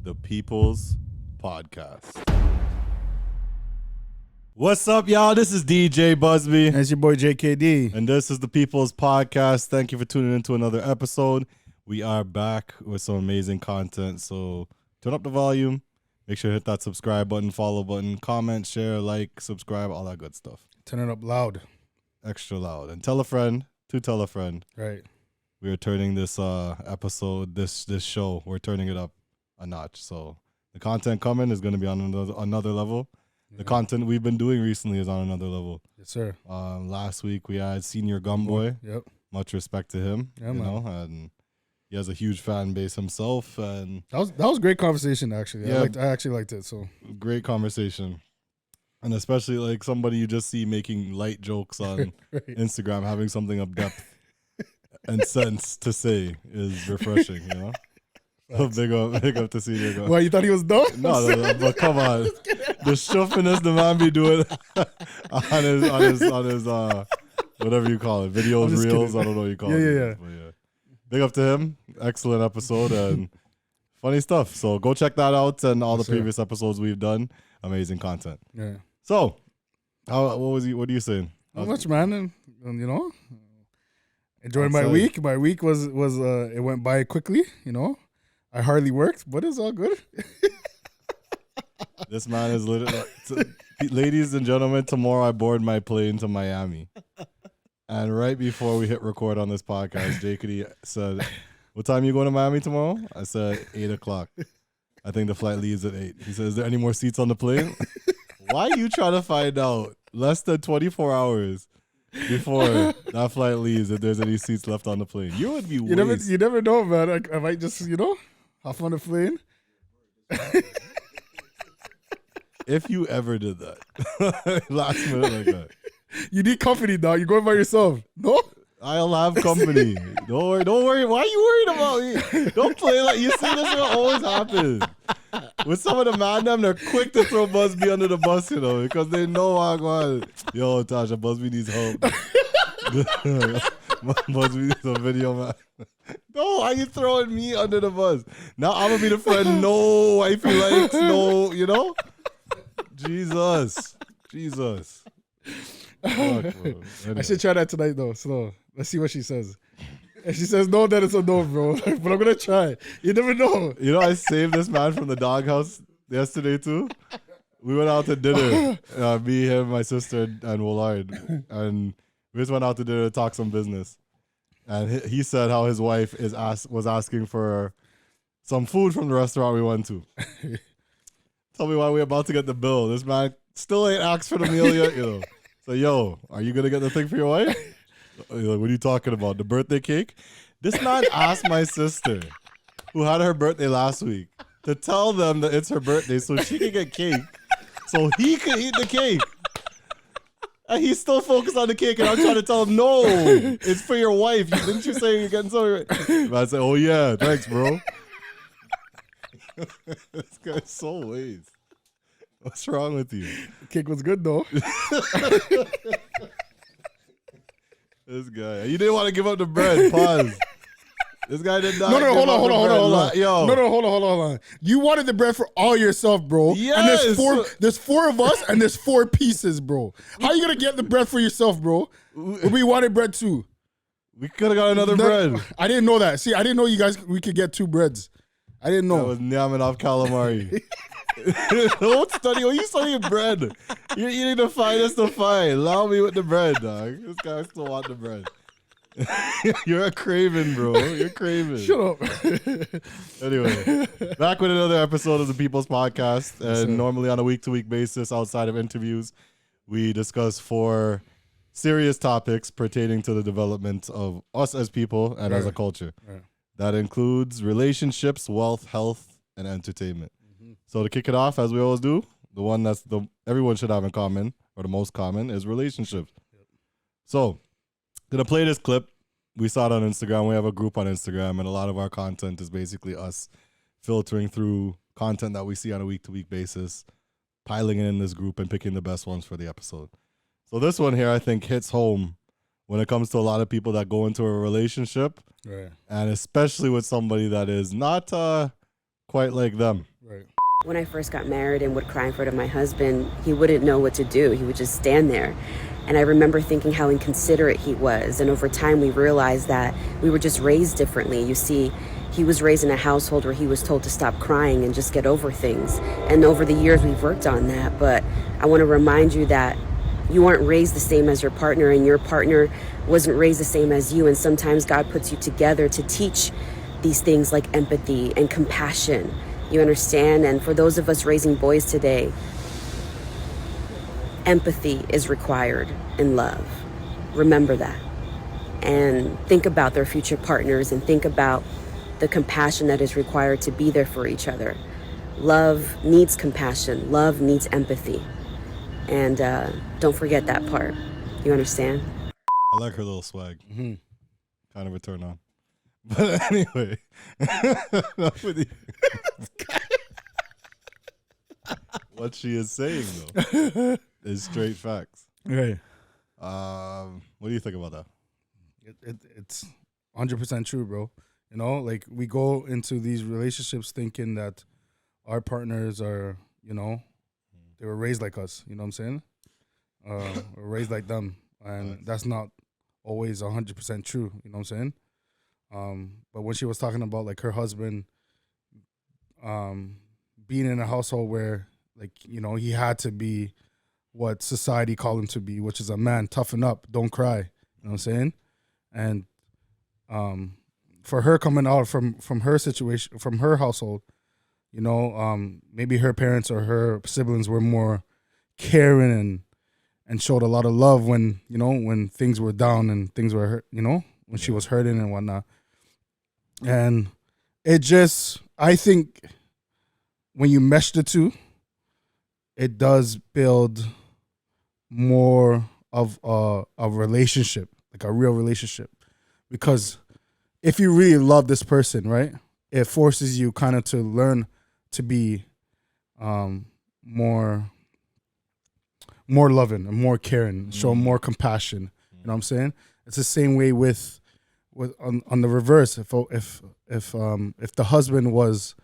the People's Podcast. What's up, y'all? This is DJ Busby. And it's your boy JKD. And this is the People's Podcast. Thank you for tuning into another episode. We are back with some amazing content. So turn up the volume. Make sure to hit that subscribe button, follow button, comment, share, like, subscribe, all that good stuff. Turn it up loud. Extra loud. And tell a friend to tell a friend. Right. We are turning this episode, this show, we're turning it up a notch. So the content coming is going to be on another level. Yeah. The content we've been doing recently is on another level. Yes, sir. Last week we had Senior Gumboy. Yep. Much respect to him. Yeah, you man. know, and he has a huge fan base himself. And that was a great conversation, actually. Yeah. I actually liked it. So great conversation. And especially like somebody you just see making light jokes on right. Instagram, having something of depth and sense to say is refreshing, you know? So big up to Senior Gumboy. Well, you thought he was dumb? No, but come on. The shuffiness the man be doing on his whatever you call it, videos, reels, kidding. I don't know what you call it. Yeah. But yeah. Big up to him. Excellent episode and funny stuff. So go check that out and all the previous episodes we've done. Amazing content. Yeah. So, what are you saying? Not much, man. And you know, enjoying my Outside. week. My week was it went by quickly, you know. I hardly worked, but it's all good. This man is literally, ladies and gentlemen, tomorrow I board my plane to Miami. And right before we hit record on this podcast, JKD said, "What time you going to Miami tomorrow?" I said, 8 o'clock. I think the flight leaves at 8. He said, "Is there any more seats on the plane?" Why are you trying to find out less than 24 hours before that flight leaves if there's any seats left on the plane? You would be You never know, man. I might just, hop on the plane. If you ever did that, last minute like that. You need company, dog. You're going by yourself. No? I'll have company. Don't worry. Why are you worried about me? Don't play like you see this will always happen. With some of the man them, they're quick to throw Busby under the bus, because they know I'm going. Yo, Tasha, Busby needs help. Busby needs a video, man. No, why are you throwing me under the bus? Now I'm gonna be the friend. No, wifey likes. No, Jesus. Fuck, anyway. I should try that tonight, though. So let's see what she says. If she says no, then it's a no, bro. But I'm going to try. You never know. I saved this man from the doghouse yesterday, too. We went out to dinner. Me, him, my sister, and Willard. And we just went out to dinner to talk some business. And he said how his wife was asking for some food from the restaurant we went to. Tell me why we're about to get the bill. This man still ain't asked for the meal yet, So, yo, are you going to get the thing for your wife? Like, what are you talking about? The birthday cake? This man asked my sister, who had her birthday last week, to tell them that it's her birthday so she could get cake, so he could eat the cake. And he's still focused on the cake, and I'm trying to tell him, no, it's for your wife. Didn't you say you're getting some? I said, oh, yeah, thanks, bro. This guy's so waste. What's wrong with you? The cake was good, though. This guy. You didn't want to give up the bread. Pause. This guy did not. No, hold on. Yo. No, hold on. You wanted the bread for all yourself, bro. Yes. And there's four of us, and there's 4 pieces, bro. How you gonna get the bread for yourself, bro? We wanted bread too. We could have got another bread. I didn't know that. See, I didn't know we could get 2 breads. I didn't know. That was Nyaman off calamari. Don't study. What are you studying bread? You're eating the finest of fine. Allow me with the bread, dog. This guy still want the bread. You're a craven, bro. You're craven. Shut up. Anyway, back with another episode of the People's Podcast. And normally on a week-to-week basis, outside of interviews, we discuss 4 serious topics pertaining to the development of us as people and as a culture. Right. That includes relationships, wealth, health, and entertainment. So to kick it off, as we always do, the one that's everyone should have in common, or the most common, is relationships. Yep. So, gonna play this clip. We saw it on Instagram. We have a group on Instagram, and a lot of our content is basically us filtering through content that we see on a week-to-week basis, piling it in this group, and picking the best ones for the episode. So this one here, I think, hits home when it comes to a lot of people that go into a relationship, right, and especially with somebody that is not quite like them. Right. When I first got married and would cry in front of my husband, he wouldn't know what to do. He would just stand there. And I remember thinking how inconsiderate he was. And over time, we realized that we were just raised differently. You see, he was raised in a household where he was told to stop crying and just get over things. And over the years, we've worked on that. But I want to remind you that you aren't raised the same as your partner, and your partner wasn't raised the same as you. And sometimes God puts you together to teach these things like empathy and compassion. You understand? And for those of us raising boys today, empathy is required in love. Remember that. And think about their future partners and think about the compassion that is required to be there for each other. Love needs compassion. Love needs empathy. And don't forget that part. You understand? I like her little swag. Mm-hmm. Kind of a turn on. But anyway, enough with you. What she is saying, though, is straight facts. Right. What do you think about that? It's 100% true, bro. You know, like we go into these relationships thinking that our partners are, you know, they were raised like us. You know what I'm saying? We're raised like them, and that's not always 100% true. You know what I'm saying? But when she was talking about like her husband, being in a household where, like, you know, he had to be what society called him to be, which is a man, toughen up, don't cry. You know what I'm saying? And for her coming out from her situation, from her household, you know, maybe her parents or her siblings were more caring and showed a lot of love when, you know, when things were down and things were hurt, you know, when she was hurting and whatnot. And it just, I think when you mesh the two, it does build more of a relationship, like a real relationship. Because if you really love this person, right, it forces you kind of to learn to be more loving and more caring, show more compassion. You know what I'm saying? It's the same way with on the reverse. If the husband was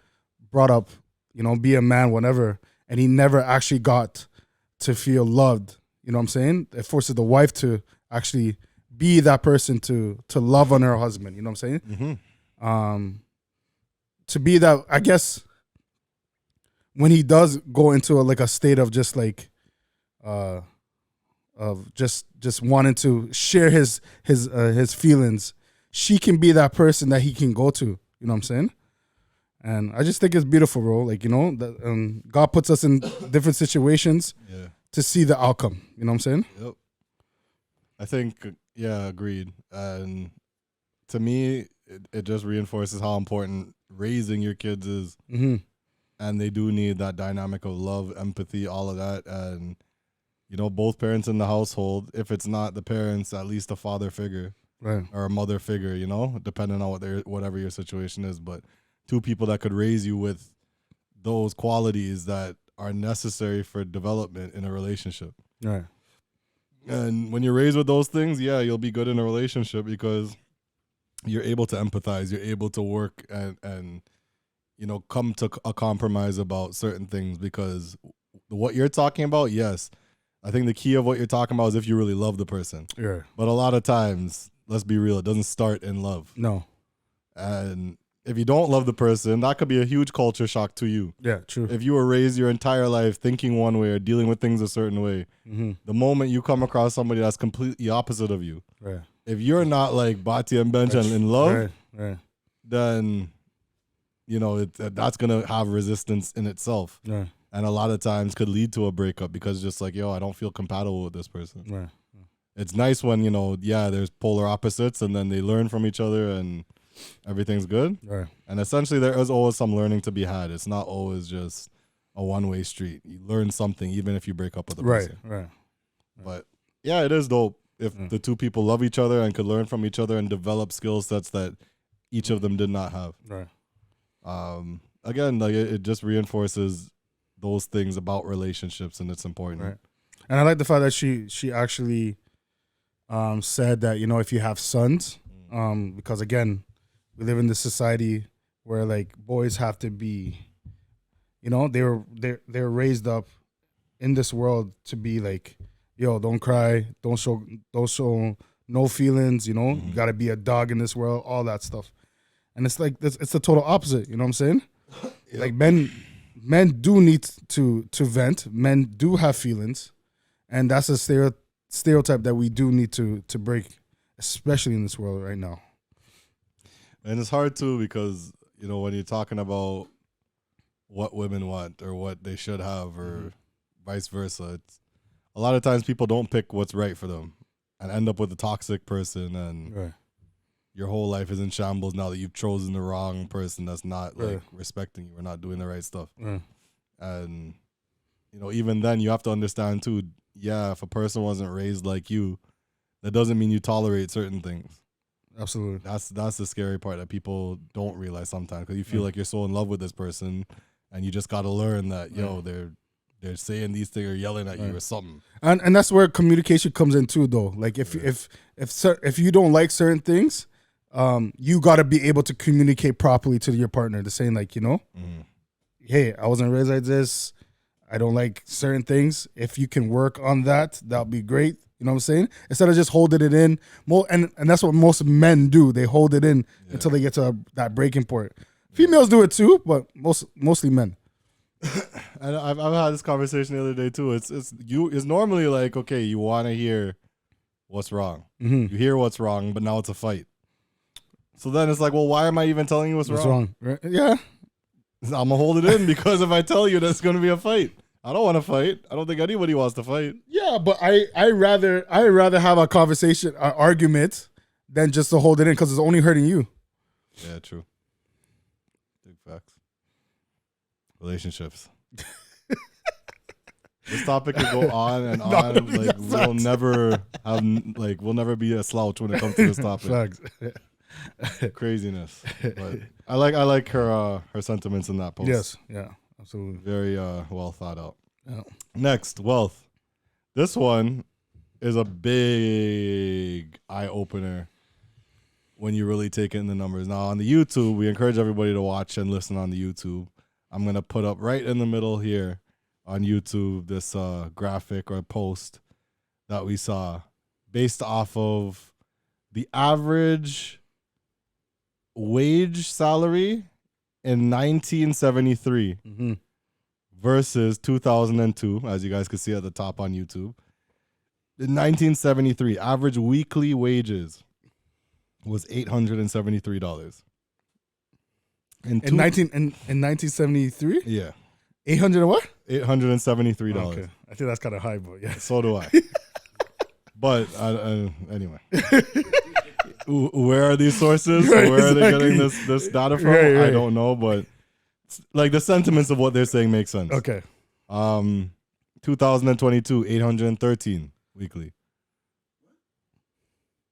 brought up, you know, be a man, whatever, and he never actually got to feel loved, you know what I'm saying? It forces the wife to actually be that person to love on her husband. You know what I'm saying? Mm-hmm. To be that, I guess, when he does go into a state of just like, of just wanting to share his feelings, she can be that person that he can go to. You know what I'm saying? And I just think it's beautiful, bro. Like, you know, that God puts us in different situations to see the outcome. You know what I'm saying? Yep. I think, yeah, agreed. And to me, it just reinforces how important raising your kids is. Mm-hmm. And they do need that dynamic of love, empathy, all of that. And, you know, both parents in the household, if it's not the parents, at least a father figure. Right. Or a mother figure, you know, depending on whatever your situation is. But two people that could raise you with those qualities that are necessary for development in a relationship. Right. And when you're raised with those things, yeah, you'll be good in a relationship because you're able to empathize, you're able to work and you know, come to a compromise about certain things, because what you're talking about, yes, I think the key of what you're talking about is if you really love the person. Yeah. But a lot of times, let's be real, it doesn't start in love. No. And if you don't love the person, that could be a huge culture shock to you. Yeah, true. If you were raised your entire life thinking one way or dealing with things a certain way, the moment you come across somebody that's completely opposite of you, Right. if you're not like Bati and Bench and in love, right. then, you know, that's going to have resistance in itself. Right. And a lot of times could lead to a breakup because just like, yo, I don't feel compatible with this person. Right. It's nice when, you know, yeah, there's polar opposites and then they learn from each other and everything's good. Right. And essentially there is always some learning to be had. It's not always just a one-way street. You learn something even if you break up with a person. Right. But yeah, it is dope if the two people love each other and could learn from each other and develop skill sets that each of them did not have. Right. Again, like it just reinforces those things about relationships, and it's important. Right. And I like the fact that she actually said that, you know, if you have sons, because again, we live in this society where like boys have to be, you know, they're raised up in this world to be like, yo, don't cry, don't show no feelings, you know, you gotta be a dog in this world, all that stuff. And it's like it's the total opposite, you know what I'm saying? Yep. Like men do need to vent, men do have feelings, and that's a stereotype that we do need to break, especially in this world right now. And it's hard too because, you know, when you're talking about what women want or what they should have or vice versa, it's a lot of times people don't pick what's right for them and end up with a toxic person, and your whole life is in shambles now that you've chosen the wrong person that's not like respecting you or not doing the right stuff. And, you know, even then you have to understand too, if a person wasn't raised like you, that doesn't mean you tolerate certain things. Absolutely. That's the scary part that people don't realize sometimes, because you feel like you're so in love with this person and you just got to learn that, they're saying these things or yelling at you or something. And that's where communication comes in too, though. Like if you don't like certain things, you got to be able to communicate properly to your partner, to saying like, you know, hey, I wasn't raised like this. I don't like certain things. If you can work on that, that'll be great. You know what I'm saying? Instead of just holding it in. And that's what most men do. They hold it in until they get to that breaking point. Females do it too, but mostly men. And I've had this conversation the other day too. It's normally like, okay, you want to hear what's wrong. You hear what's wrong, but now it's a fight. So then it's like, well, why am I even telling you what's wrong? Right? Yeah. I'm going to hold it in because if I tell you, there's going to be a fight. I don't want to fight. I don't think anybody wants to fight. Yeah, but I rather have a conversation, an argument, than just to hold it in because it's only hurting you. Yeah, true. Big facts. Relationships. This topic could go on and on. Like we'll never be a slouch when it comes to this topic. Facts. Craziness. But I like her sentiments in that post. Yes. Yeah. Absolutely. Very well thought out. Yeah. Next, wealth. This one is a big eye opener when you really take in the numbers. Now on the YouTube, we encourage everybody to watch and listen on the YouTube. I'm gonna put up right in the middle here on YouTube this graphic or post that we saw based off of the average wage salary in 1973 versus 2002, as you guys can see at the top on YouTube. In 1973, average weekly wages was $873. In 1973? Yeah. 800 and what? $873. Okay. I think that's kind of high, but yeah. So do I. But anyway. Where are these sources? Where are they getting this data from? Right. I don't know, but like the sentiments of what they're saying make sense. Okay. 2022, 813 weekly.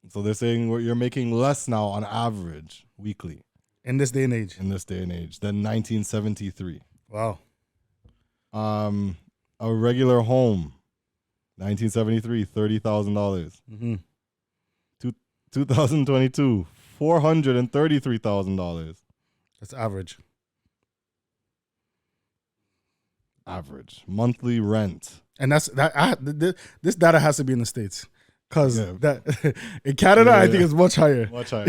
So they're saying you're making less now on average weekly. In this day and age. Than 1973. Wow. A regular home, 1973, $30,000. 2022, $433,000. That's average. Average monthly rent, and that's that. This data has to be in the States, because that in Canada I think it's much higher. Much higher.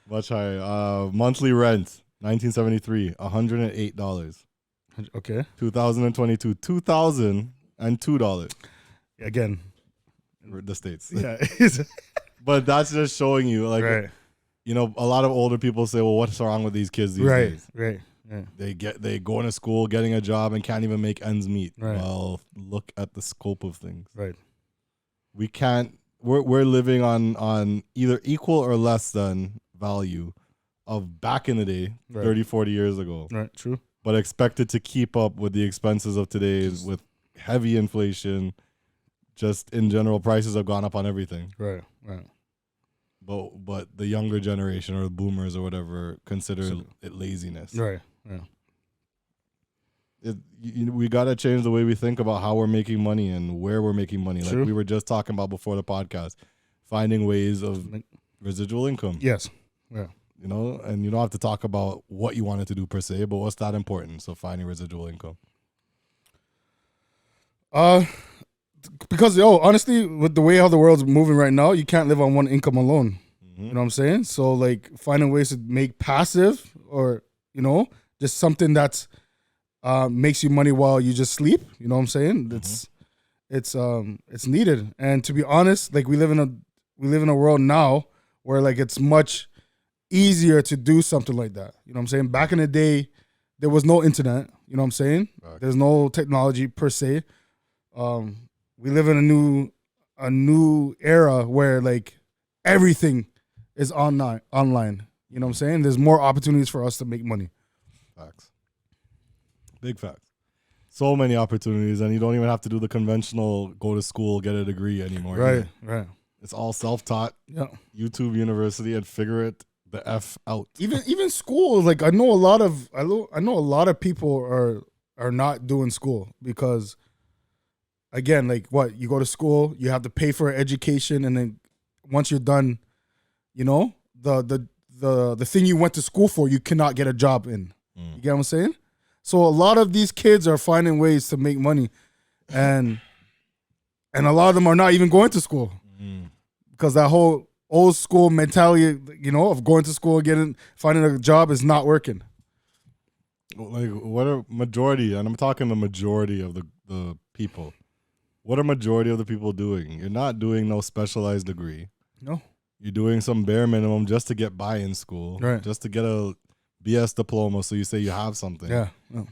Much higher. Monthly rent, 1973, $108. Okay. 2022, $2,002. Again, the States. Yeah. But that's just showing you, like, you know, a lot of older people say, well, what's wrong with these kids these days? Right. Yeah. They go into school, getting a job, and can't even make ends meet. Right. Well, look at the scope of things. Right. We can't. We're living on either equal or less than value of back in the day, 30, 40 years ago. Right. True. But expected to keep up with the expenses of today with heavy inflation. Just in general, prices have gone up on everything. Right. But the younger generation or the boomers or whatever consider it laziness. Right. Yeah. We got to change the way we think about how we're making money and where we're making money. True. Like we were just talking about before the podcast, finding ways of residual income. Yes. Yeah. you know, and you don't have to talk about what you wanted to do per se, but what's that important? So finding residual income. Because honestly, with the way how the world's moving right now, you can't live on one income alone. You know what I'm saying? So like finding ways to make passive, or just something that's makes you money while you just sleep. You know what I'm saying? It's needed. And to be honest, like we live in a world now where like it's much easier to do something like that. You know what I'm saying? Back in the day, there was no internet. You know what I'm saying? Right. There's no technology per se. We live in a new era where like everything is online. You know what I'm saying? There's more opportunities for us to make money. Facts. Big facts. So many opportunities, and you don't even have to do the conventional go to school, get a degree anymore. Right, right. It's all self-taught. Yeah. YouTube University, and figure it the F out. Even school, like I know a lot of people are not doing school because, again, like what, you go to school, you have to pay for education, and then once you're done, the thing you went to school for, you cannot get a job in. You get what I'm saying? So a lot of these kids are finding ways to make money, and a lot of them are not even going to school because that whole old school mentality, of going to school, finding a job is not working. Like, what are majority, and I'm talking the majority of the people, what are majority of the people doing? You're not doing no specialized degree. No. You're doing some bare minimum just to get by in school, right? Just to get a BS diploma, so you say you have something,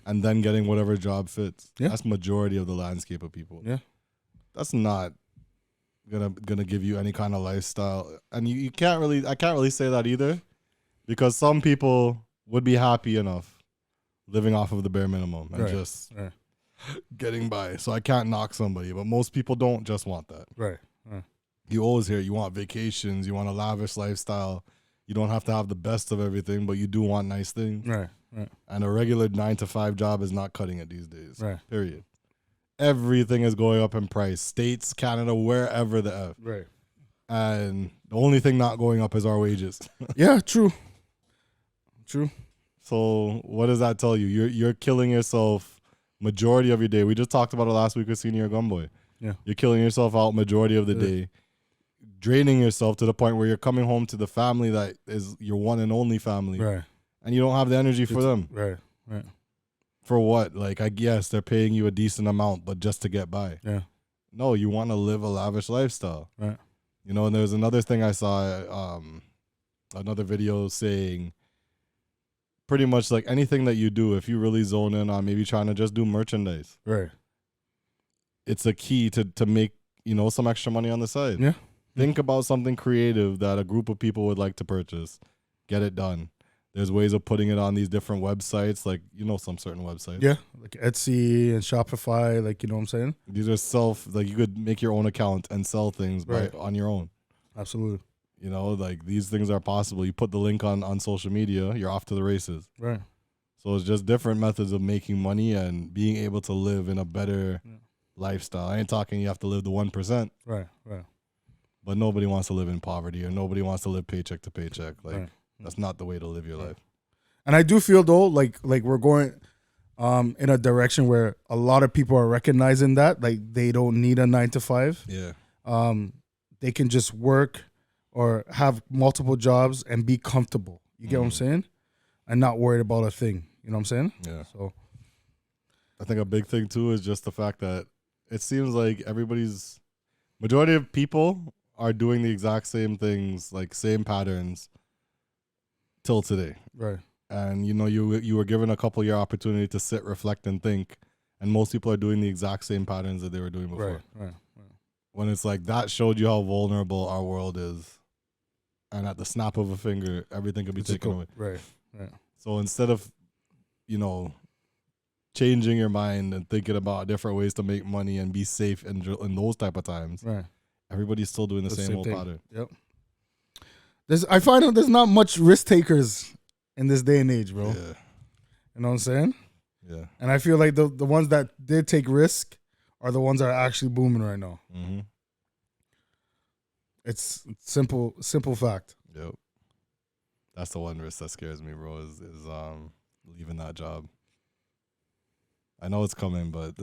and then getting whatever job fits. Yeah. That's majority of the landscape of people. Yeah, that's not gonna give you any kind of lifestyle, and I can't really say that either, because some people would be happy enough living off of the bare minimum and just getting by. So I can't knock somebody, but most people don't just want that. Right. You always hear you want vacations, you want a lavish lifestyle. You don't have to have the best of everything, but you do want nice things. Right. And a regular 9-to-5 job is not cutting it these days. Right. Period. Everything is going up in price. States, Canada, wherever the F. Right. And the only thing not going up is our wages. Yeah, true. So what does that tell you? You're killing yourself majority of your day. We just talked about it last week with Senior Gumboy. Yeah. You're killing yourself out majority of the day, draining yourself to the point where you're coming home to the family that is your one and only family. Right. And you don't have the energy for them. Right. For what? Like, I guess they're paying you a decent amount, but just to get by. Yeah. No, you want to live a lavish lifestyle. Right. And there's another thing I saw, another video saying pretty much like anything that you do, if you really zone in on maybe trying to just do merchandise. Right. It's a key to make, some extra money on the side. Yeah. Think about something creative that a group of people would like to purchase. Get it done. There's ways of putting it on these different websites, like, some certain websites. Yeah, like Etsy and Shopify, like, you know what I'm saying? These are you could make your own account and sell things on your own. Absolutely. Like, these things are possible. You put the link on social media, you're off to the races. Right. So it's just different methods of making money and being able to live in a better lifestyle. I ain't talking you have to live the 1%. Right. But nobody wants to live in poverty, or nobody wants to live paycheck to paycheck. Like, that's not the way to live your life. And I do feel though, like we're going in a direction where a lot of people are recognizing that, like, they don't need a 9-to-5. Yeah. They can just work or have multiple jobs and be comfortable. You get what I'm saying? And not worried about a thing. You know what I'm saying? Yeah. So I think a big thing too is just the fact that it seems like majority of people are doing the exact same things, like same patterns till today. right. And you were given a couple year opportunity to sit, reflect, and think, and most people are doing the exact same patterns that they were doing before. Right. When it's like that showed you how vulnerable our world is, and at the snap of a finger, everything could be taken away. Right. So instead of, changing your mind and thinking about different ways to make money and be safe in those type of times, Right. everybody's still doing the same old thing. pattern. Yep. I find out there's not much risk takers in this day and age, bro. Yeah. You know what I'm saying? Yeah. And I feel like the ones that did take risk are the ones that are actually booming right now. Mm-hmm. It's simple fact. Yep. That's the one risk that scares me, bro. Is leaving that job. I know it's coming, but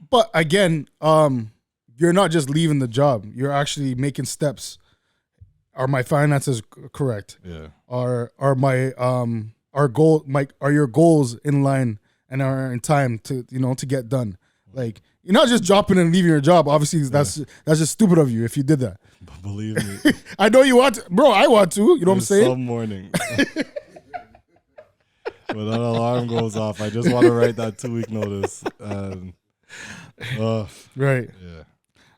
But again, you're not just leaving the job. You're actually making steps. Are my finances correct? yeah, Are my are your goals in line and are in time to to get done? Like, you're not just dropping and leaving your job. Obviously, that's just stupid of you if you did that. but believe me, I know you want to, bro. I want to. You know what I'm saying? Some morning. When that alarm goes off, I just want to write that 2-week notice. And, Right. yeah.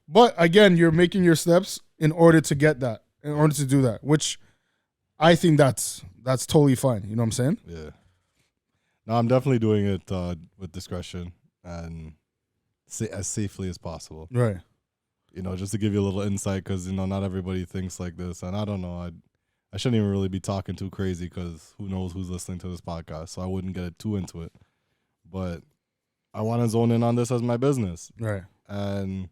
But again, you're making your steps in order to get that, in order to do that, which I think that's totally fine. You know what I'm saying? Yeah. No, I'm definitely doing it with discretion and as safely as possible. Right. Just to give you a little insight, because not everybody thinks like this, and I don't know. I shouldn't even really be talking too crazy, because who knows who's listening to this podcast, so I wouldn't get too into it. But I want to zone in on this as my business. Right. And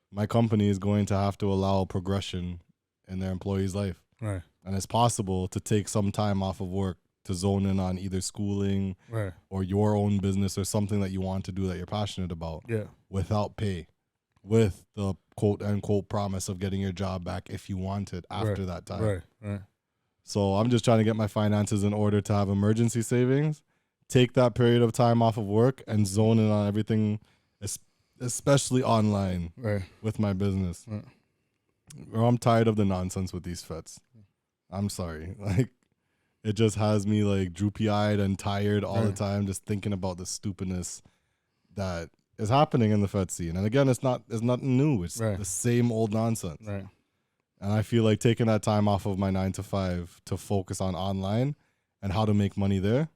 my company is going to have to allow progression in their employees' life. Right. And it's possible to take some time off of work to zone in on either schooling Right. or your own business or something that you want to do that you're passionate about without pay, with the quote unquote promise of getting your job back if you want it after that time. Right. Right. So I'm just trying to get my finances in order to have emergency savings, take that period of time off of work, and zone in on everything, especially online with my business. Right. I'm tired of the nonsense with these feds. I'm sorry. Like, it just has me like droopy-eyed and tired all the time, just thinking about the stupidness that is happening in the Fed scene. And again, it's nothing new. It's the same old nonsense. Right. And I feel like taking that time off of my 9 to 5 to focus on online and how to make money there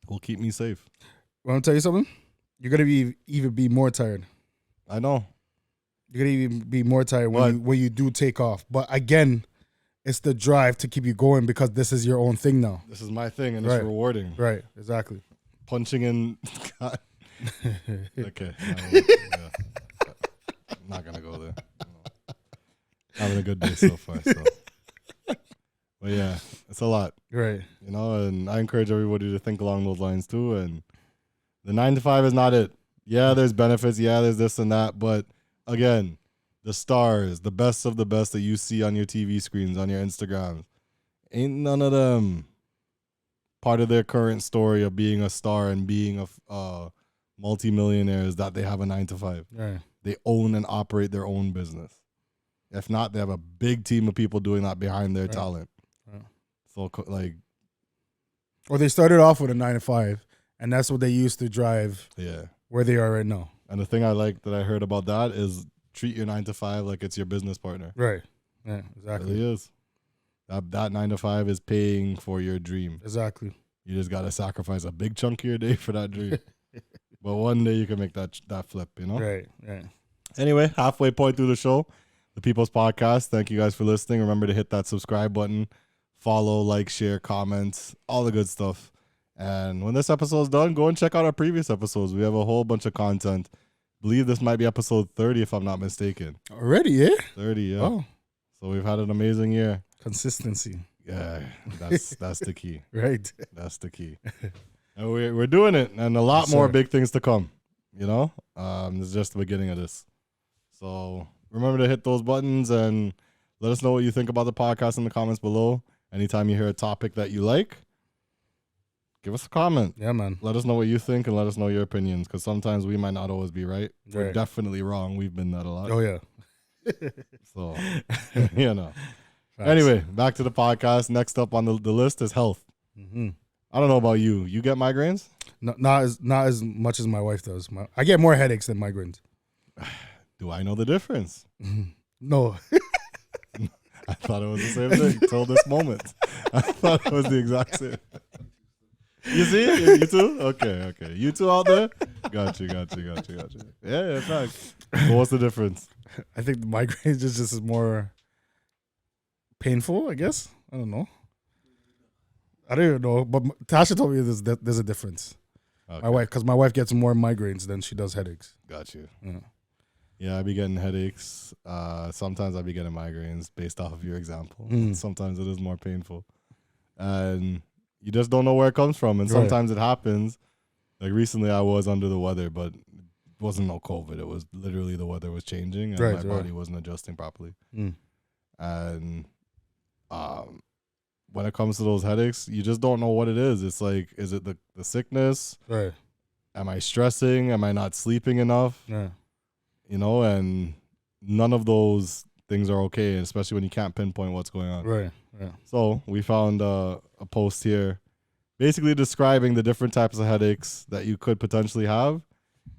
will keep me safe. Want to tell you something? You're gonna even be more tired. I know. You're gonna even be more tired when you do take off. But again, it's the drive to keep you going, because this is your own thing now. This is my thing, and it's rewarding. Right. Exactly. Punching in. God. Okay. I'm not gonna go there. Having a good day so far. So. But yeah, it's a lot. Right. And I encourage everybody to think along those lines too. And the 9 to 5 is not it. Yeah, there's benefits. Yeah, there's this and that. But again, the stars, the best of the best that you see on your TV screens, on your Instagrams, ain't none of them part of their current story of being a star and being a multimillionaire is that they have a 9 to 5. Right. They own and operate their own business. If not, they have a big team of people doing that behind their talent. Right. So, like, or they started off with a 9 to 5, and that's what they used to drive where they are right now. And the thing I like that I heard about that is treat your 9 to 5 like it's your business partner. Right. Yeah, exactly. It really is. That 9 to 5 is paying for your dream. Exactly. You just got to sacrifice a big chunk of your day for that dream. But one day you can make that flip, Right, right. Anyway, halfway point through the show, the People's Podcast. Thank you guys for listening. Remember to hit that subscribe button, follow, like, share, comments, all the good stuff. And when this episode's done, go and check out our previous episodes. We have a whole bunch of content. I believe this might be episode 30 if I'm not mistaken. Already, yeah? 30, yeah. Oh. So we've had an amazing year. Consistency. Yeah, that's the key. Right. That's the key. And we're doing it, and a lot more big things to come. This is just the beginning of this. So remember to hit those buttons and let us know what you think about the podcast in the comments below. Anytime you hear a topic that you like, give us a comment. Yeah, man. Let us know what you think and let us know your opinions, because sometimes we might not always be right. We're definitely wrong. We've been that a lot. Oh, yeah. So, Anyway, back to the podcast. Next up on the list is health. Mm-hmm. I don't know about you. You get migraines? No, not as much as my wife does. I get more headaches than migraines. Do I know the difference? No. I thought it was the same thing until this moment. I thought it was the exact same. You see? You too? Okay. You two out there? Got you. Yeah, fact. So what's the difference? I think the migraines is more painful, I guess. I don't know. I don't even know. But Tasha told me there's a difference. Okay. My wife, because my wife gets more migraines than she does headaches. Got you. Yeah. Yeah, I be getting headaches. Sometimes I be getting migraines based off of your example. Sometimes it is more painful. and you just don't know where it comes from. And Right. sometimes it happens. Like recently, I was under the weather, but it wasn't no COVID. It was literally the weather was changing, and Right, my right. body wasn't adjusting properly. Mm. And when it comes to those headaches, you just don't know what it is. It's like, is it the sickness? Right. Am I stressing? Am I not sleeping enough? Yeah. You know, and none of those things are okay, especially when you can't pinpoint what's going on. Right. Yeah. So we found a post here basically describing the different types of headaches that you could potentially have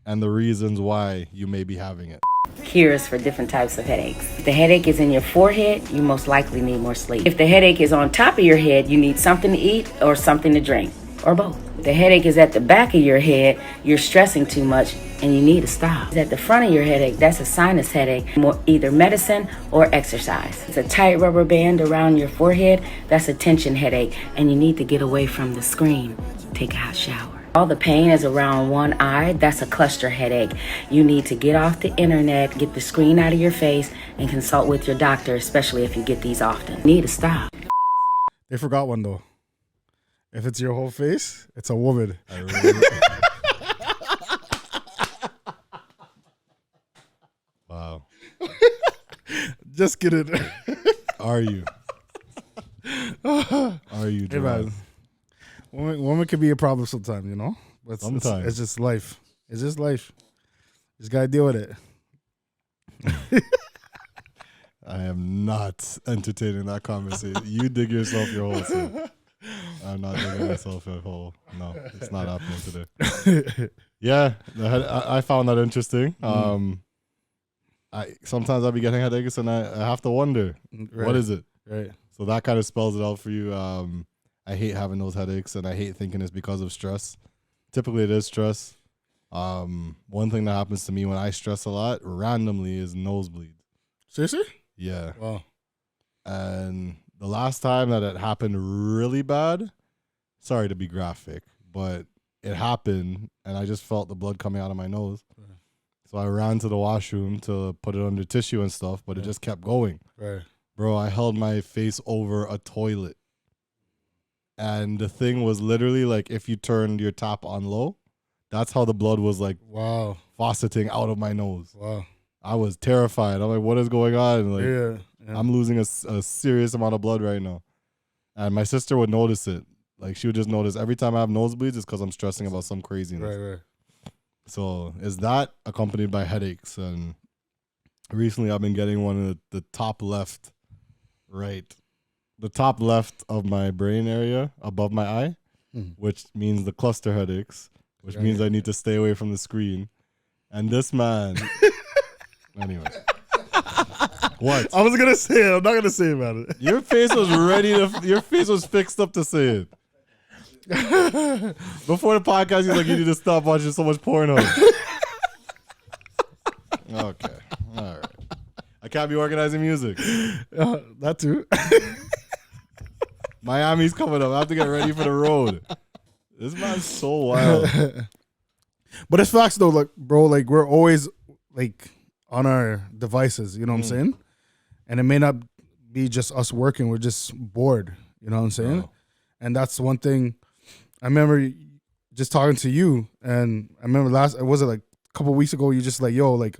and the reasons why you may be having it. Cures for different types of headaches. If the headache is in your forehead, you most likely need more sleep. If the headache is on top of your head, you need something to eat or something to drink, or both. If the headache is at the back of your head, you're stressing too much and you need to stop. If it's at the front of your headache, that's a sinus headache, either medicine or exercise. It's a tight rubber band around your forehead, that's a tension headache, and you need to get away from the screen. Take a hot shower. All the pain is around one eye, that's a cluster headache. You need to get off the internet, get the screen out of your face, and consult with your doctor, especially if you get these often. You need to stop. They forgot one though. If it's your whole face, it's a woman. I really wow. Just kidding. Are you? Are you, Hey, man. Gerard? Woman can be a problem sometimes, you know? But Sometimes. it's just life. It's just life. Just gotta deal with it. I am not entertaining that conversation. You dig yourself your hole, sir. I'm not digging myself a hole. No, it's not happening today. Yeah, I found that interesting. Sometimes I'll be getting headaches and I have to wonder, what is it? Right. So that kind of spells it out for you. I hate having those headaches and I hate thinking it's because of stress. Typically it is stress. One thing that happens to me when I stress a lot randomly is nosebleeds. Seriously? Yeah. Wow. And the last time that it happened really bad, sorry to be graphic, but it happened and I just felt the blood coming out of my nose. Right. So I ran to the washroom to put it under tissue and stuff, but it just kept going. Right. Bro, I held my face over a toilet. And the thing was literally like if you turned your tap on low, that's how the blood was like Wow. fauceting out of my nose. Wow. I was terrified. I'm like, what is going on? Like, Yeah. I'm losing a serious amount of blood right now. And my sister would notice it. Like, she would just notice every time I have nosebleeds, it's because I'm stressing about some craziness. Right. So is that accompanied by headaches? And recently I've been getting one in the top left, right. The top left of my brain area above my eye, which means the cluster headaches, which means I need to stay away from the screen. And this man, anyway. What? I was gonna say it. I'm not gonna say about it. Your face was ready to. Your face was fixed up to say it. Before the podcast, you're like, you need to stop watching so much porno. Okay, all right. I can't be organizing music. That too. Miami's coming up. I have to get ready for the road. This man's so wild. But it's facts though, like bro, like we're always like on our devices, you know what I'm saying? And it may not be just us working, we're just bored, you know what I'm saying? Oh. And that's one thing I remember just talking to you, and I remember was it like a couple of weeks ago, you just like, yo, like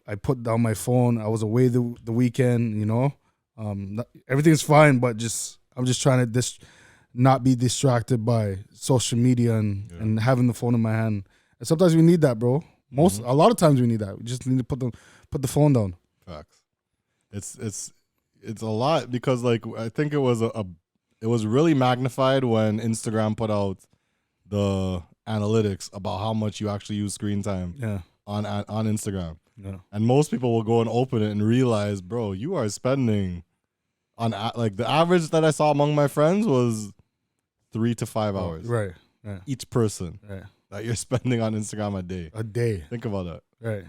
I put down my phone, I was away the weekend, you know? Everything's fine, but I'm just trying to not be distracted by social media and having the phone in my hand. And sometimes we need that, bro. A lot of times we need that. We just need to put the phone down. Facts. It's a lot because like I think it was it was really magnified when Instagram put out the analytics about how much you actually use screen time on Instagram. Yeah. And most people will go and open it and realize, bro, you are spending on like the average that I saw among my friends was 3 to 5 hours. Right. Yeah. Each person Right. that you're spending on Instagram a day. A day. Think about that. Right.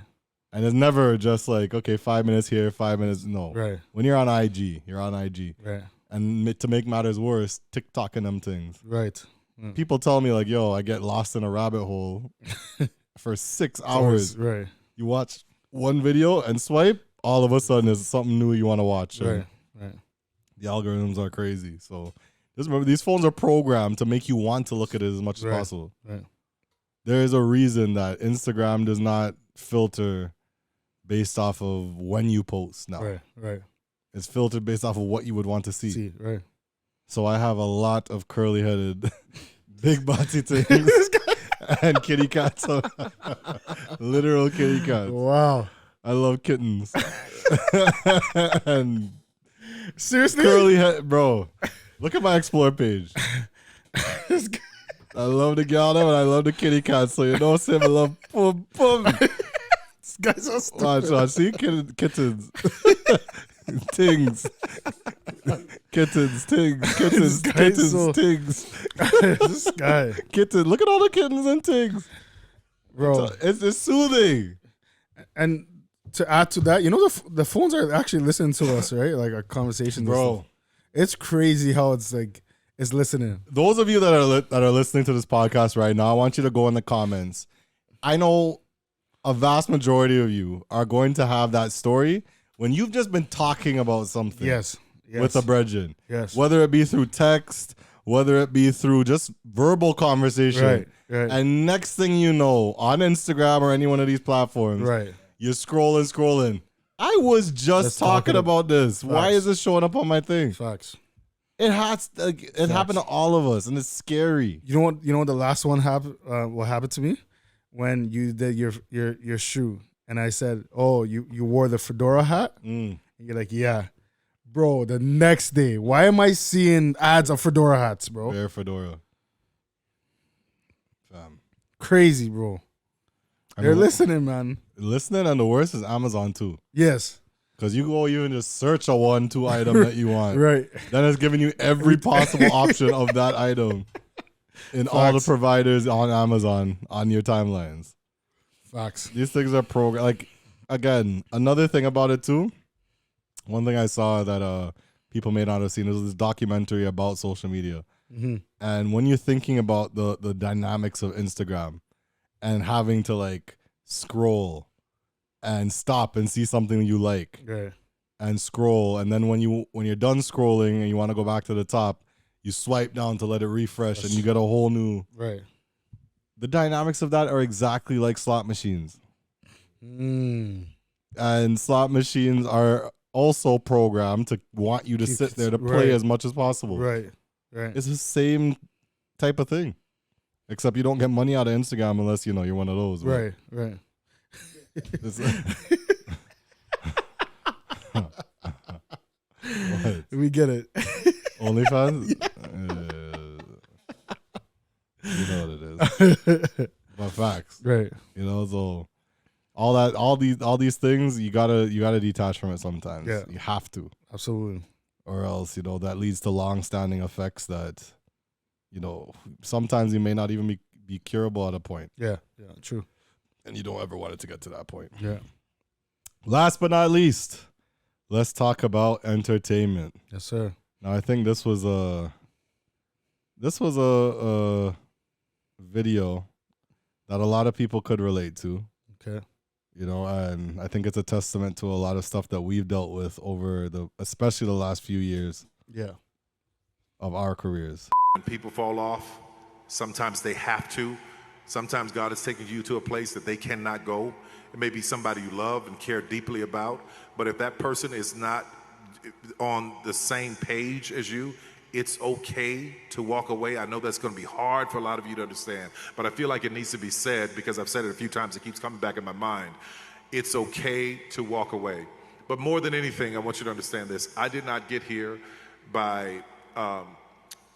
And it's never just like, okay, 5 minutes here, 5 minutes. No. Right. When you're on IG, you're on IG. Right. And to make matters worse, TikTok and them things. Right. People tell me like, yo, I get lost in a rabbit hole for 6 hours. Right. You watch one video and swipe, all of a sudden there's something new you want to watch. Right. Right. The algorithms are crazy. So Just remember, these phones are programmed to make you want to look at it as much as possible. Right. There is a reason that Instagram does not filter based off of when you post now. Right. It's filtered based off of what you would want to see. Right. So I have a lot of curly-headed, big body things and kitty cats. Literal kitty cats. Wow. I love kittens. And Seriously? curly head, bro. Look at my explore page. I love the gal and I love the kitty cats. So you know, Sam, I love boom, boom. This guy's so stupid. Watch, see kittens. Tings. Kittens, tings, kittens, kittens, so- tings. This guy, Kitten. Look at all the kittens and tings. bro. It's soothing. And to add to that, you know, the phones are actually listening to us, right? Like our conversations, and Bro. stuff. It's crazy how it's like it's listening. Those of you that are listening to this podcast right now, I want you to go in the comments. I know a vast majority of you are going to have that story when you've just been talking about something. Yes. With a brethren. Yes. Whether it be through text, whether it be through just verbal conversation. Right. And next thing you know, on Instagram or any one of these platforms, Right. you're scrolling. I was just talking about this. Why Facts. is this showing up on my thing? Facts. It happened to all of us, and it's scary. You know what the last one happened? What happened to me when you did your shoe, and I said, "Oh, you wore the fedora hat." And you're like, "Yeah, bro." The next day, why am I seeing ads of fedora hats, bro? Bear fedora. Fam. Crazy, bro. They're listening, man. Listening, and the worst is Amazon too. Yes. Because you go, you and just search a 1-2 item that you want. Right. Then it's giving you every possible option of that item in all the providers on Amazon on your timelines. Facts. These things are programmed. Like, again, another thing about it too. One thing I saw that people may not have seen is this documentary about social media. Mm-hmm. And when you're thinking about the dynamics of Instagram and having to like scroll and stop and see something you like, Right. and scroll, and then when you're done scrolling and you want to go back to the top, you swipe down to let it refresh, and you get a whole new. Right. The dynamics of that are exactly like slot machines, and slot machines are also programmed to want you to sit there to play as much as possible. Right. It's the same type of thing, except you don't get money out of Instagram unless you're one of those. Right. What? We get it. OnlyFans? You know what it is. But facts. Right. So all these things you gotta detach from it sometimes. Yeah. You have to. Absolutely. Or else, that leads to long-standing effects that, sometimes you may not even be curable at a point. Yeah. True. And you don't ever want it to get to that point. Yeah. Last but not least, let's talk about entertainment. Yes, sir. Now, I think this was a video that a lot of people could relate to. Okay. And I think it's a testament to a lot of stuff that we've dealt with over especially the last few years. Yeah. Of our careers. When people fall off, sometimes they have to. Sometimes God is taking you to a place that they cannot go. It may be somebody you love and care deeply about, but if that person is not on the same page as you, it's okay to walk away. I know that's going to be hard for a lot of you to understand, but I feel like it needs to be said because I've said it a few times. It keeps coming back in my mind. It's okay to walk away. But more than anything, I want you to understand this. I did not get here by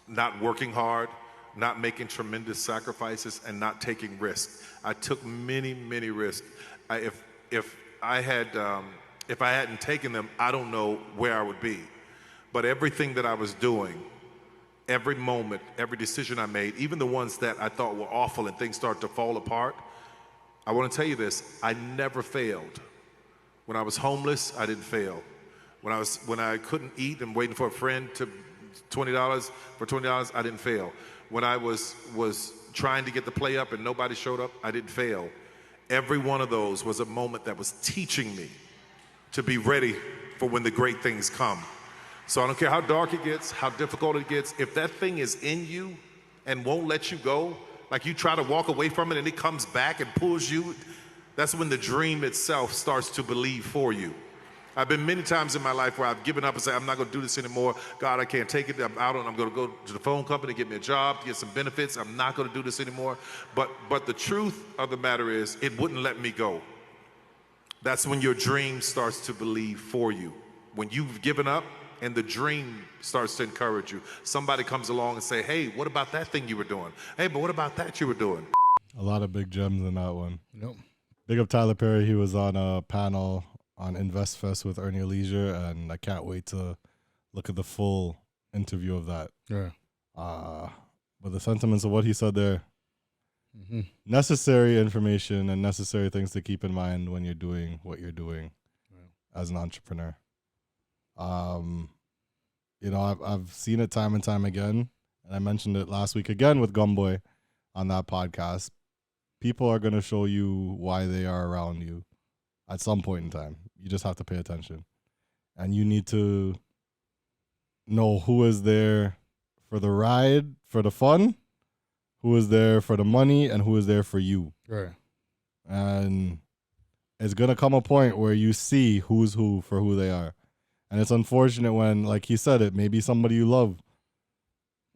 not working hard, not making tremendous sacrifices, and not taking risks. I took many, many risks. If I hadn't taken them, I don't know where I would be. But everything that I was doing, every moment, every decision I made, even the ones that I thought were awful and things started to fall apart, I want to tell you this, I never failed. When I was homeless, I didn't fail. When I couldn't eat and waiting for a friend to $20, I didn't fail. When I was trying to get the play up and nobody showed up, I didn't fail. Every one of those was a moment that was teaching me to be ready for when the great things come. So I don't care how dark it gets, how difficult it gets. If that thing is in you and won't let you go, like you try to walk away from it and it comes back and pulls you, that's when the dream itself starts to believe for you. I've been many times in my life where I've given up and said, I'm not going to do this anymore. God, I can't take it. I'm out and I'm going to go to the phone company, get me a job, get some benefits. I'm not going to do this anymore. But the truth of the matter is, it wouldn't let me go. That's when your dream starts to believe for you. When you've given up and the dream starts to encourage you. Somebody comes along and say, hey, what about that thing you were doing? Hey, but what about that you were doing? A lot of big gems in that one. Nope. Big up Tyler Perry. He was on a panel on InvestFest with Ernie Leisure, and I can't wait to look at the full interview of that. Yeah. But the sentiments of what he said there, necessary information and necessary things to keep in mind when you're doing what you're doing as an entrepreneur. You know, I've seen it time and time again, and I mentioned it last week again with Gumboy on that podcast. People are going to show you why they are around you at some point in time. You just have to pay attention. And you need to know who is there for the ride, for the fun, who is there for the money, and who is there for you. Right. And it's going to come a point where you see who's who for who they are. And it's unfortunate when, like he said, it may be somebody you love.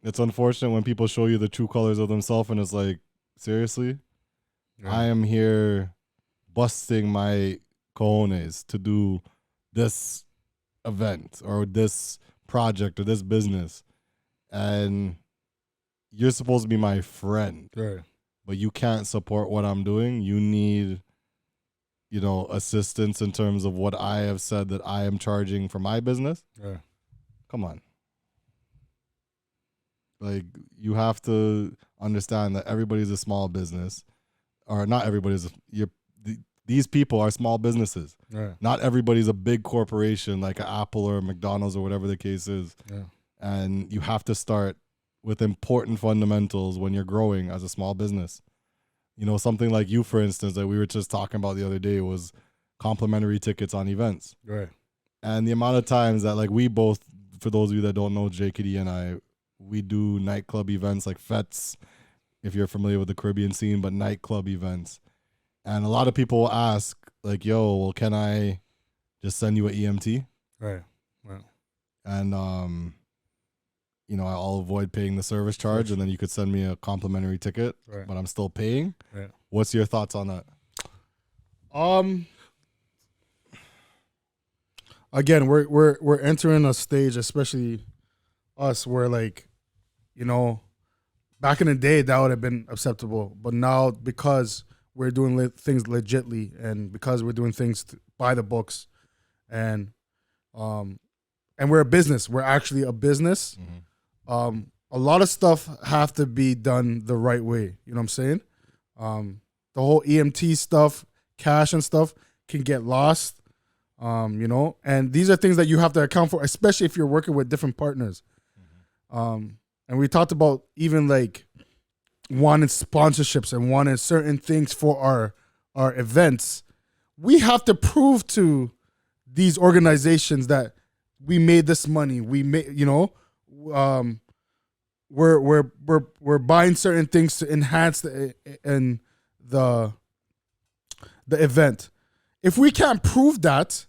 It's unfortunate when people show you the true colors of themselves and it's like, seriously? Yeah. I am here busting my cojones to do this event or this project or this business. And you're supposed to be my friend. Right. But you can't support what I'm doing. You need, you know, assistance in terms of what I have said that I am charging for my business. Yeah. Come on. Like, you have to understand that everybody's a small business. Or not everybody's. These people are small businesses. Yeah. Not everybody's a big corporation like an Apple or McDonald's or whatever the case is. Yeah. And you have to start with important fundamentals when you're growing as a small business. You know, something like you, for instance, that we were just talking about the other day was complimentary tickets on events. Right. And the amount of times that, like, we both, for those of you that don't know, JKD and I, we do nightclub events like fetes, if you're familiar with the Caribbean scene, but nightclub events. And a lot of people will ask, like, yo, well, can I just send you an EMT? Right. Right. And, you know, I'll avoid paying the service charge, and then you could send me a complimentary ticket, right, but I'm still paying. Right. What's your thoughts on that? Again, we're entering a stage, especially us, where, like, you know, back in the day that would have been acceptable, but now because we're doing things legitly and because we're doing things by the books, and we're a business, we're actually a business. Mm-hmm. A lot of stuff have to be done the right way. You know what I'm saying? The whole EMT stuff, cash and stuff can get lost. You know, and these are things that you have to account for, especially if you're working with different partners. Mm-hmm. And we talked about even like wanting sponsorships and wanting certain things for our events. We have to prove to these organizations that we made this money. We made, you know, we're buying certain things to enhance the event. If we can't prove that,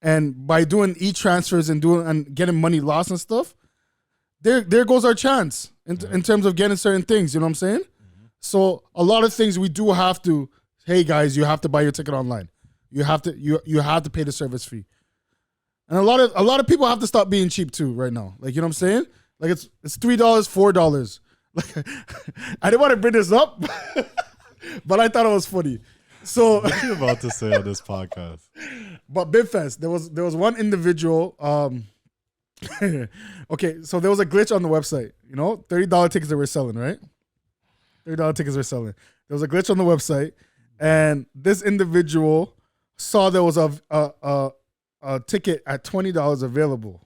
and by doing e-transfers and getting money lost and stuff, there goes our chance in terms of getting certain things. You know what I'm saying? Mm-hmm. So a lot of things we do have to. Hey guys, you have to buy your ticket online. You have to you have to pay the service fee. And a lot of people have to stop being cheap too right now. Like, you know what I'm saying? Like it's $3, $4. Like, I didn't want to bring this up, but I thought it was funny. So what are you about to say on this podcast? But BitFest, there was one individual. Okay, so there was a glitch on the website. You know, $30 tickets that we're selling, right? $30 tickets we're selling. There was a glitch on the website, and this individual saw there was a ticket at $20 available.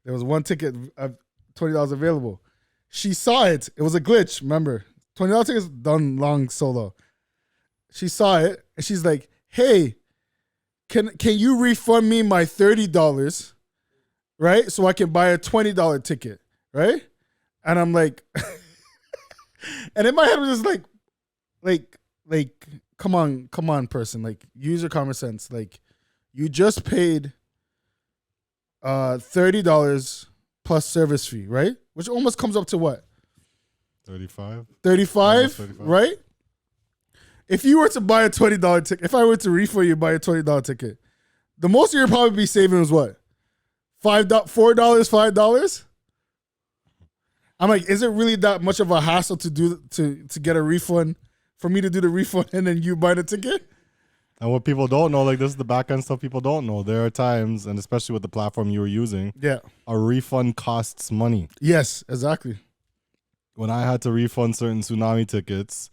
There was one ticket at $20 available. She saw it. It was a glitch. Remember, $20 tickets done long solo. She saw it and she's like, "Hey, can you refund me my $30 right? So I can buy a $20 ticket, right? And I'm like, and in my head was just like, come on, person, like use your common sense. Like you just paid $30 plus service fee, right? Which almost comes up to what? 35? 35, right? If you were to buy a $20 ticket, if I were to refund you buy a $20 ticket, the most you'd probably be saving is what? $4, $5? I'm like, is it really that much of a hassle to get a refund, for me to do the refund and then you buy the ticket? And what people don't know, like this is the back end stuff people don't know. There are times, and especially with the platform you were using, a refund costs money. Yes, exactly. When I had to refund certain tsunami tickets,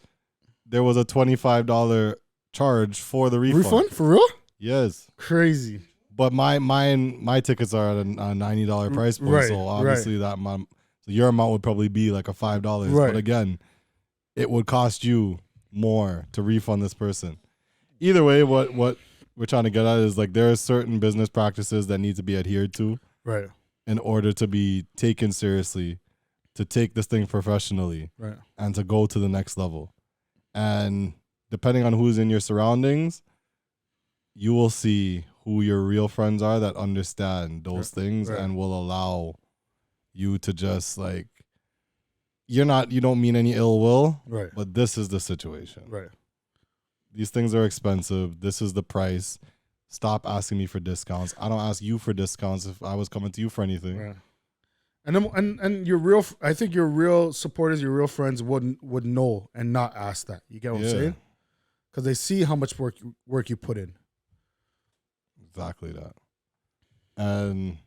there was a $25 charge for the refund. Refund? For real? Yes. Crazy. But my tickets are at a $90 price point, Right, so obviously that amount, so your amount would probably be like a $5. Right. But again, it would cost you more to refund this person. Either way, what we're trying to get at is like there are certain business practices that need to be adhered to, right, in order to be taken seriously, to take this thing professionally, right, and to go to the next level. And depending on who's in your surroundings, you will see who your real friends are that understand those things and will allow you to just like, you don't mean any ill will, right, but this is the situation. right. These things are expensive. This is the price. Stop asking me for discounts. I don't ask you for discounts if I was coming to you for anything. Right. And then, and your real, I think your real supporters, your real friends would know and not ask that. You get what I'm saying? Because they see how much work you put in. Exactly that. And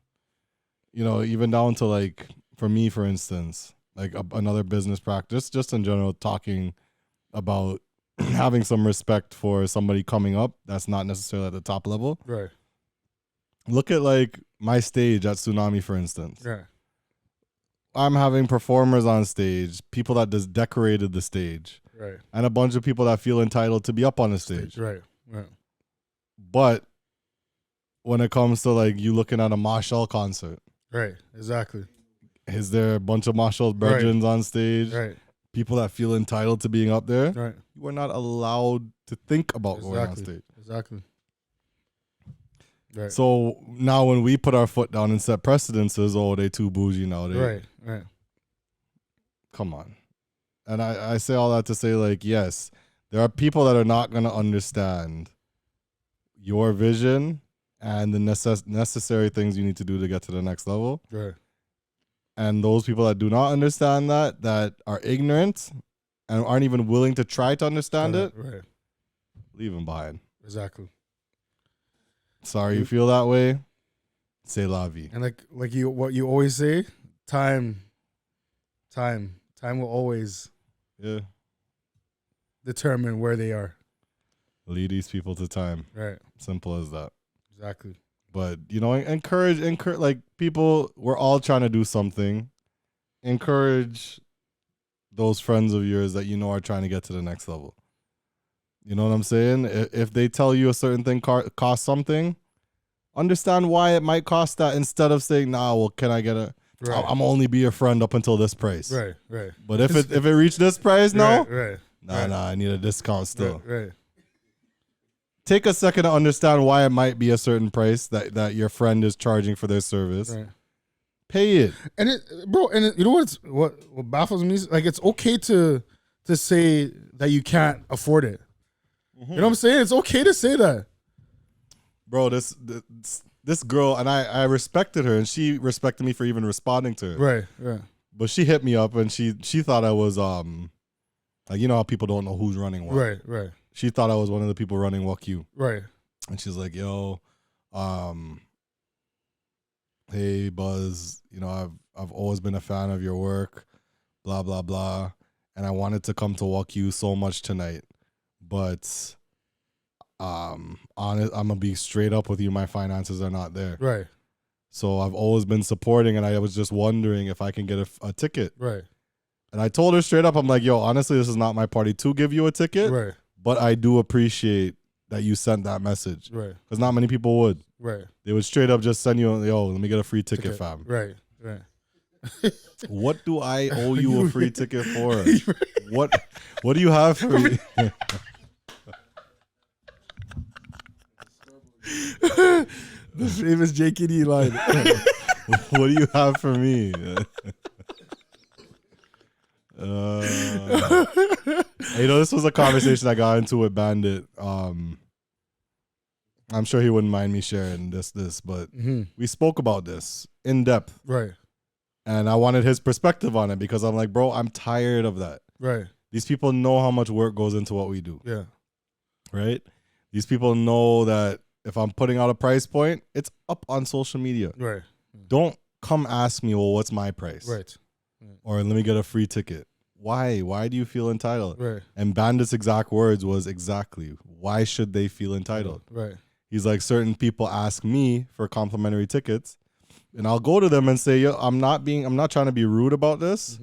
even down to like, for me, for instance, like another business practice, just in general, talking about having some respect for somebody coming up that's not necessarily at the top level. Right. Look at like my stage at Tsunami, for instance. Right. I'm having performers on stage, people that just decorated the stage, right, and a bunch of people that feel entitled to be up on the stage. Right. Right. But when it comes to like you looking at a Marshall concert, right, exactly. Is there a bunch of Marshall brethren on stage? Right. People that feel entitled to being up there. Right. You are not allowed to think about going on stage. Exactly. Right. So now when we put our foot down and set precedences, they too bougie now. Right. Come on. And I say all that to say, like, yes, there are people that are not going to understand your vision and the necessary things you need to do to get to the next level. Right. And those people that do not understand that are ignorant and aren't even willing to try to understand it, right, leave them behind. Exactly. Sorry you feel that way. C'est la vie. And like what you always say, time will always determine where they are. Lead these people to time. Right. Simple as that. Exactly. But, encourage, like, people, we're all trying to do something. Encourage those friends of yours that are trying to get to the next level. You know what I'm saying? If they tell you a certain thing costs something, understand why it might cost that instead of saying, nah, well, can I get right. I'm only be your friend up until this price. Right. But if it reached this price now, right. Nah, I need a discount still. Right. Take a second to understand why it might be a certain price that your friend is charging for their service. Right. Pay it. And you know what baffles me is, like, it's okay to say that you can't afford it. Mm-hmm. You know what I'm saying? It's okay to say that. Bro, this girl, and I respected her, and she respected me for even responding to her. Right. But she hit me up, and she thought I was like, how people don't know who's running what. Right. She thought I was one of the people running WalkU. Right. And she's like, yo, hey Buzz, I've always been a fan of your work, blah blah blah, and I wanted to come to WalkU so much tonight, but I'm gonna be straight up with you, my finances are not there. Right. So I've always been supporting, and I was just wondering if I can get a ticket. Right. And I told her straight up, I'm like, yo, honestly, this is not my party to give you a ticket. Right. But I do appreciate that you sent that message. Right. Because not many people would. Right. They would straight up just send you, yo, let me get a free ticket, fam. Right. Right. What do I owe you a free ticket for? What do you have for me? The famous JKD line. What do you have for me? This was a conversation I got into with Bandit. I'm sure he wouldn't mind me sharing this, but we spoke about this in depth. Right. And I wanted his perspective on it because I'm like, bro, I'm tired of that. Right. These people know how much work goes into what we do. Yeah. Right? These people know that if I'm putting out a price point, it's up on social media. Right. Don't come ask me, well, what's my price? Right. Or let me get a free ticket. Why? Why do you feel entitled? Right. And Bandit's exact words was exactly, why should they feel entitled? Right. He's like, certain people ask me for complimentary tickets, and I'll go to them and say, yo, I'm not trying to be rude about this,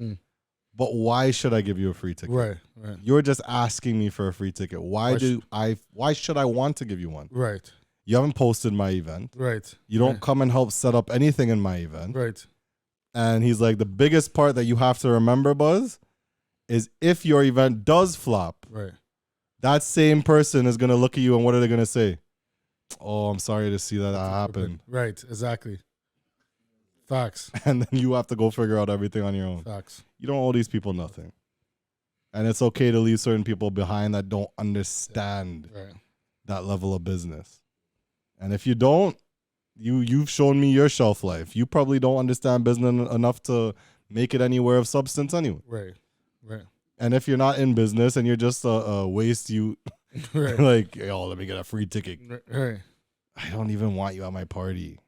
but why should I give you a free ticket? Right. Right. You're just asking me for a free ticket. Why should I want to give you one? Right. You haven't posted my event. Right. You don't come and help set up anything in my event. Right. And he's like, the biggest part that you have to remember, Buzz, is if your event does flop, right, that same person is going to look at you and what are they going to say? Oh, I'm sorry to see that happen. Right, exactly. Facts. And then you have to go figure out everything on your own. Facts. You don't owe these people nothing. And it's okay to leave certain people behind that don't understand that level of business. And if you don't, you've shown me your shelf life. You probably don't understand business enough to make it anywhere of substance anyway. Right, right. And if you're not in business and you're just a waste, you right. like, yo, let me get a free ticket. Right. I don't even want you at my party.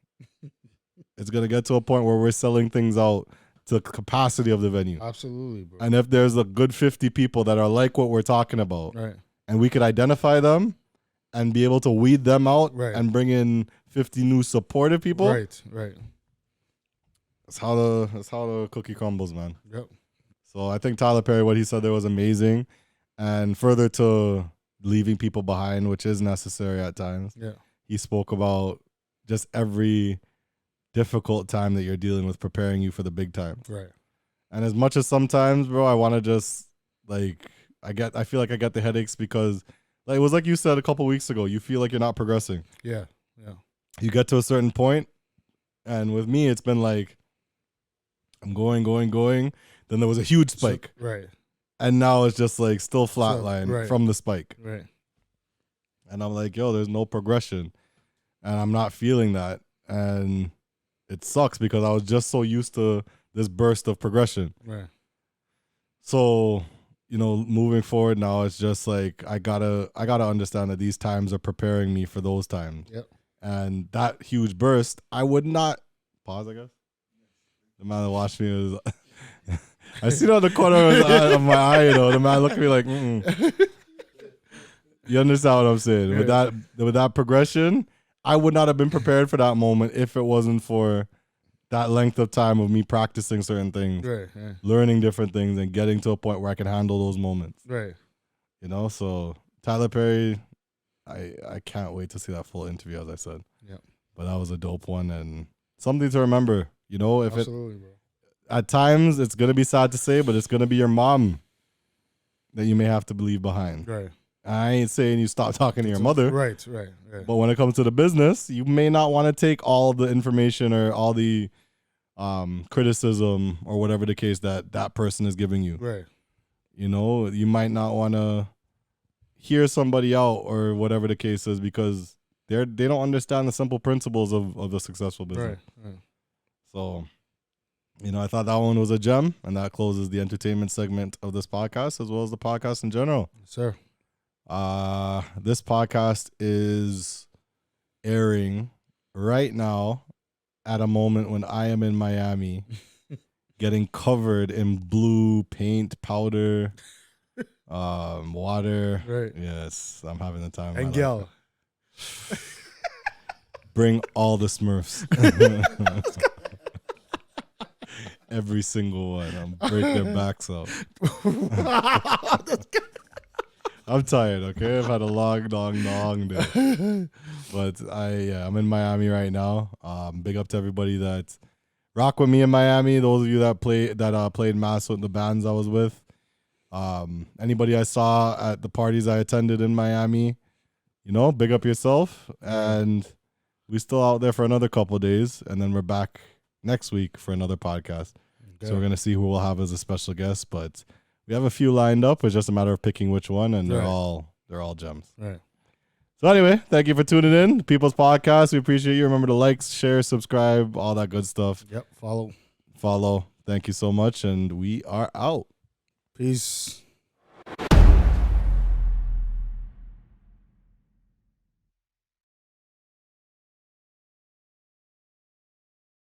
It's going to get to a point where we're selling things out to the capacity of the venue. Absolutely, bro. And if there's a good 50 people that are like what we're talking about, right, and we could identify them and be able to weed them out and bring in 50 new supportive people. Right, right. That's how the cookie crumbles, man. Yep. So I think Tyler Perry, what he said there was amazing. And further to leaving people behind, which is necessary at times. Yeah. He spoke about just every difficult time that you're dealing with preparing you for the big time. Right. And as much as sometimes, bro, I want to just I feel like I get the headaches because it was like you said a couple weeks ago, you feel like you're not progressing. Yeah. Yeah. You get to a certain point, and with me, it's been like, I'm going. Then there was a huge spike. Right. And now it's just like still flatline from the spike. Right. And I'm like, yo, there's no progression. And I'm not feeling that. And it sucks because I was just so used to this burst of progression. Right. So, moving forward now, it's just like I gotta understand that these times are preparing me for those times. Yep. And that huge burst, I would not pause, I guess. The man that watched me was I see it on the corner of my eye, the man looked at me like, You understand what I'm saying? Yeah. With that progression, I would not have been prepared for that moment if it wasn't for that length of time of me practicing certain things, learning different things, and getting to a point where I can handle those moments. Right. So Tyler Perry, I can't wait to see that full interview, as I said. Yeah. But that was a dope one and something to remember. Absolutely, bro. At times it's gonna be sad to say, but it's gonna be your mom that you may have to leave behind. Right. I ain't saying you stop talking to your mother. Right. But when it comes to the business, you may not want to take all the information or all the criticism or whatever the case that person is giving you. Right. You might not want to hear somebody out or whatever the case is because they don't understand the simple principles of a successful business. Right. So, I thought that one was a gem, and that closes the entertainment segment of this podcast as well as the podcast in general. Yes, sir. This podcast is airing right now at a moment when I am in Miami getting covered in blue paint, powder, water. Right. Yes, I'm having the time. And Gel. Bring all the Smurfs. Every single one. I'm break their backs out. I'm tired, okay? I've had a long day. But I'm in Miami right now. Big up to everybody that rock with me in Miami. Those of you that played mass with the bands I was with. Anybody I saw at the parties I attended in Miami, big up yourself. And we still out there for another couple of days, and then we're back next week for another podcast. So we're gonna see who we'll have as a special guest, but we have a few lined up. It's just a matter of picking which one, and they're all gems. Right. So anyway, thank you for tuning in, People's Podcast. We appreciate you. Remember to like, share, subscribe, all that good stuff. Yep. Follow. Thank you so much, and we are out. Peace.